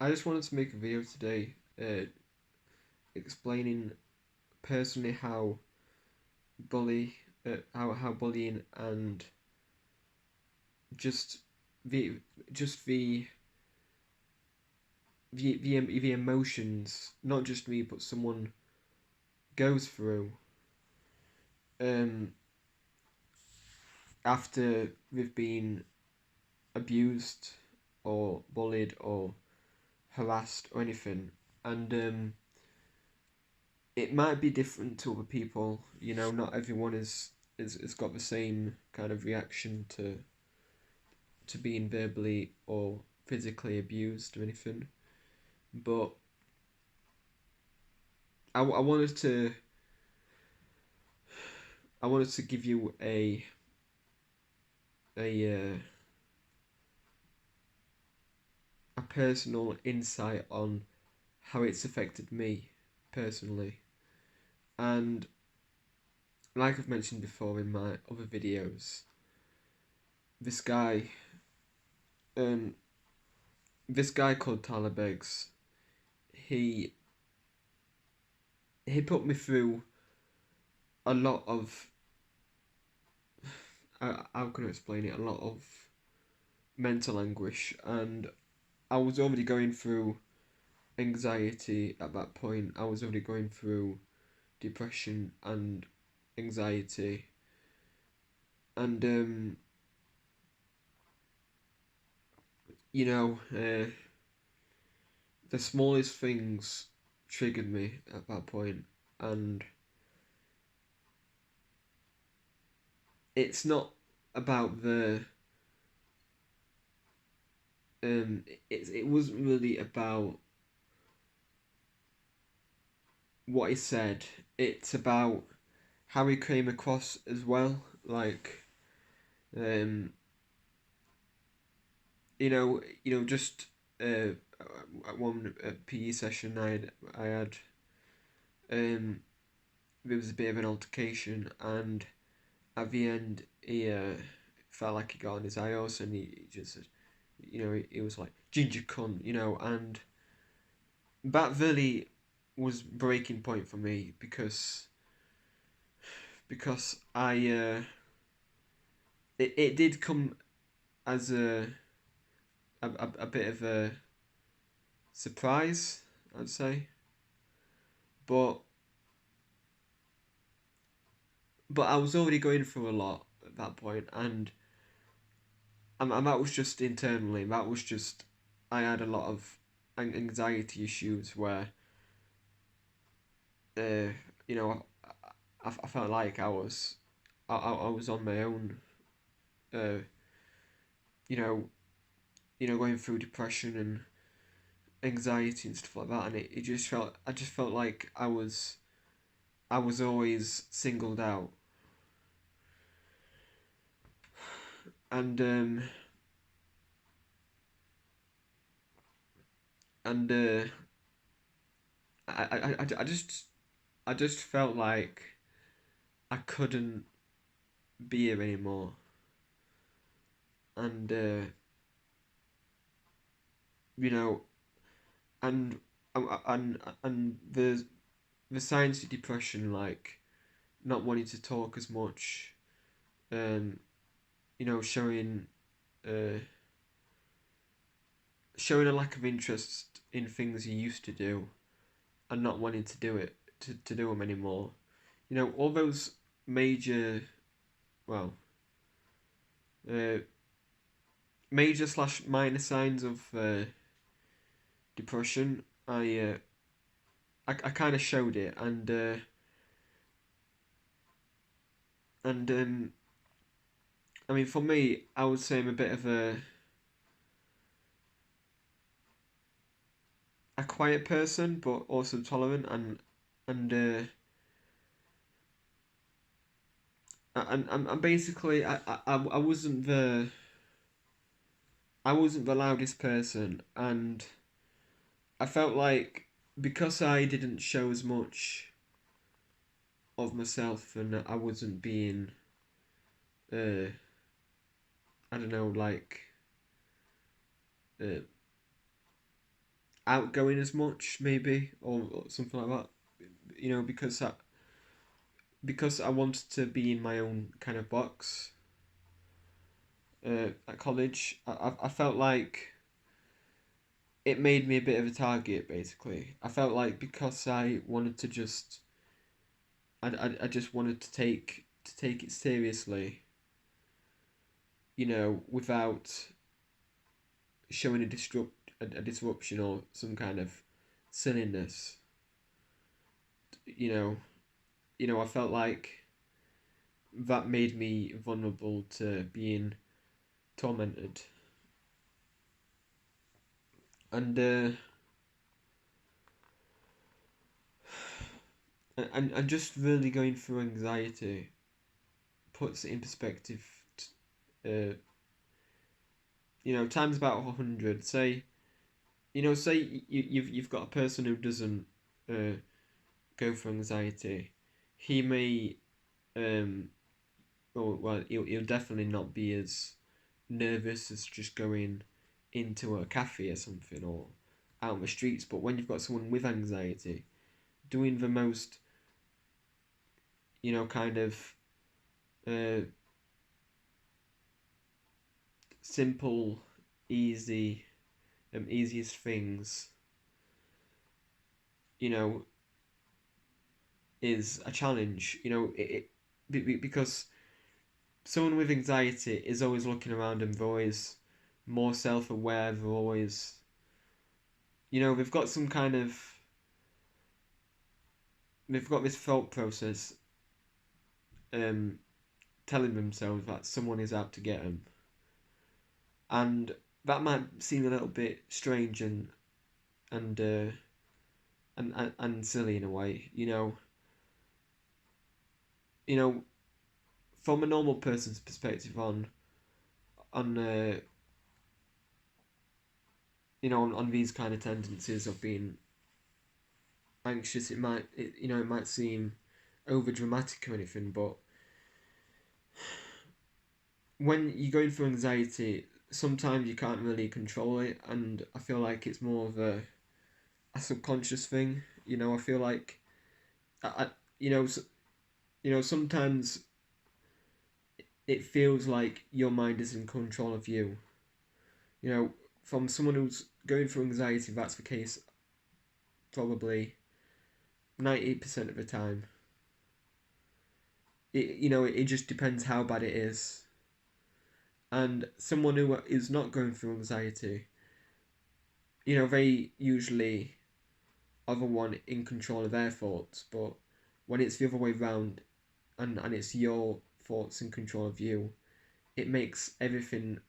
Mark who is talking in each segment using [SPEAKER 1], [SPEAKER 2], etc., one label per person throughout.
[SPEAKER 1] I just wanted to make a video today, explaining personally bully, how bullying and just the just the emotions, not just me but someone goes through um after they've been abused or bullied or harassed or anything, and it might be different to other people. Not everyone is got the same kind of reaction to being verbally or physically abused or anything. But I wanted to give you a a personal insight on how it's affected me personally. And like I've mentioned before in my other videos, this guy um this guy called Tyler Beggs, he he put me through a lot of how can I explain it? A lot of mental anguish, and I was already going through anxiety at that point. I was already going through depression and anxiety, and the smallest things triggered me at that point, and it's not about the it wasn't really about what he said. It's about how he came across as well. Like, um, just at one PE session I had there was a bit of an altercation, and at the end he felt like he got on his ios, and he just said, he was like ginger cunt, and that really was breaking point for me because I it did come as a bit of a surprise, I'd say, but I was already going through a lot at that point, and that was just internally. That was just I had a lot of anxiety issues where, uh, you know, I felt like I was on my own, uh, you know, going through depression and anxiety and stuff like that, and it just felt I just felt like I was always singled out, and and I just felt like I couldn't be here anymore, and you know, and and the signs of depression, like not wanting to talk as much, um, showing uh showing a lack of interest in things you used to do, and not wanting to do it to do them anymore. All those major, well, uh, major slash minor signs of depression. I kind of showed it, and I mean, for me, I would say I'm a bit of a quiet person, but also tolerant, and basically I wasn't the loudest person, and I felt like because I didn't show as much of myself, and I wasn't being uh I don't know, like uh outgoing as much, maybe, or something like that. Because I wanted to be in my own kind of box. At college, I felt like it made me a bit of a target. Basically, I felt like because I wanted to just, I just wanted to take it seriously. Without showing a disruption or some kind of silliness. You know, I felt like that made me vulnerable to being tormented, and and just really going through anxiety puts it in perspective. Uh, times about 100. Say you've got a person who doesn't uh, go for anxiety. He may well, he'll definitely not be as nervous as just going into a cafe or something, or out on the streets. But when you've got someone with anxiety, doing the most, kind of uh, simple, easy, easiest things, you know, is a challenge. Because someone with anxiety is always looking around and they're always more self-aware. They're always, they've got some kind of, they've got this thought process, um, telling themselves that someone is out to get them, and that might seem a little bit strange and uh, and silly in a way. You know, from a normal person's perspective on on these kind of tendencies of being anxious, it might seem over dramatic or anything, but when you're going through anxiety, sometimes you can't really control it, and I feel like it's more of a subconscious thing. I feel like I you know s- sometimes it feels like your mind is in control of you. You know, from someone who's going through anxiety, that's the case probably 98% of the time. It just depends how bad it is. And someone who is not going through anxiety, they usually are the one in control of their thoughts. But when it's the other way round, and it's your thoughts in control of you, it makes everything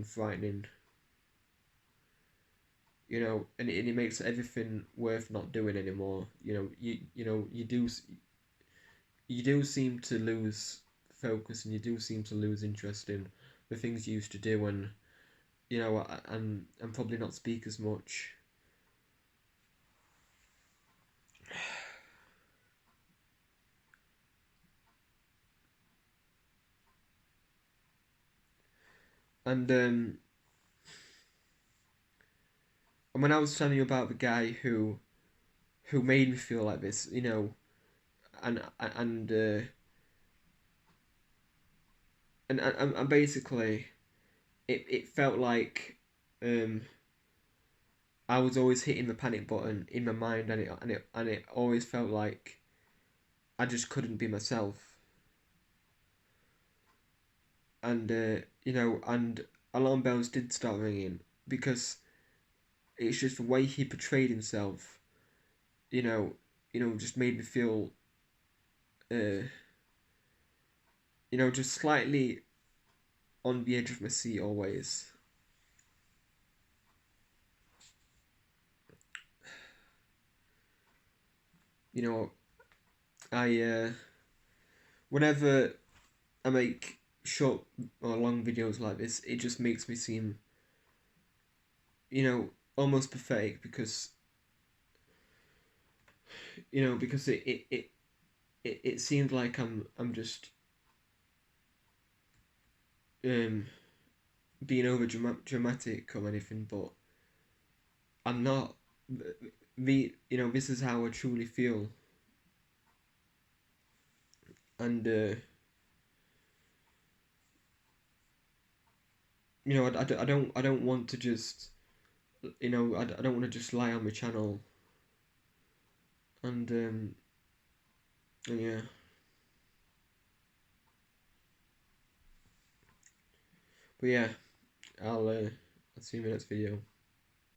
[SPEAKER 1] frightening. And it makes everything worth not doing anymore. You do seem to lose focus, and you do seem to lose interest in the things you used to do, and probably not speak as much. And when I was telling you about the guy who made me feel like this, and and basically it felt like um I was always hitting the panic button in my mind, and it always felt like I just couldn't be myself. And alarm bells did start ringing, because it's just the way he portrayed himself. You know, just made me feel, uh, just slightly on the edge of my seat always. You know, I whenever I make short or long videos like this, it just makes me seem, almost pathetic, because it seems like I'm just um being over dramatic or anything, but I'm not. This is how I truly feel, and I don't want to just, I don't want to just lie on my channel and yeah, but yeah, I'll see you in the next video.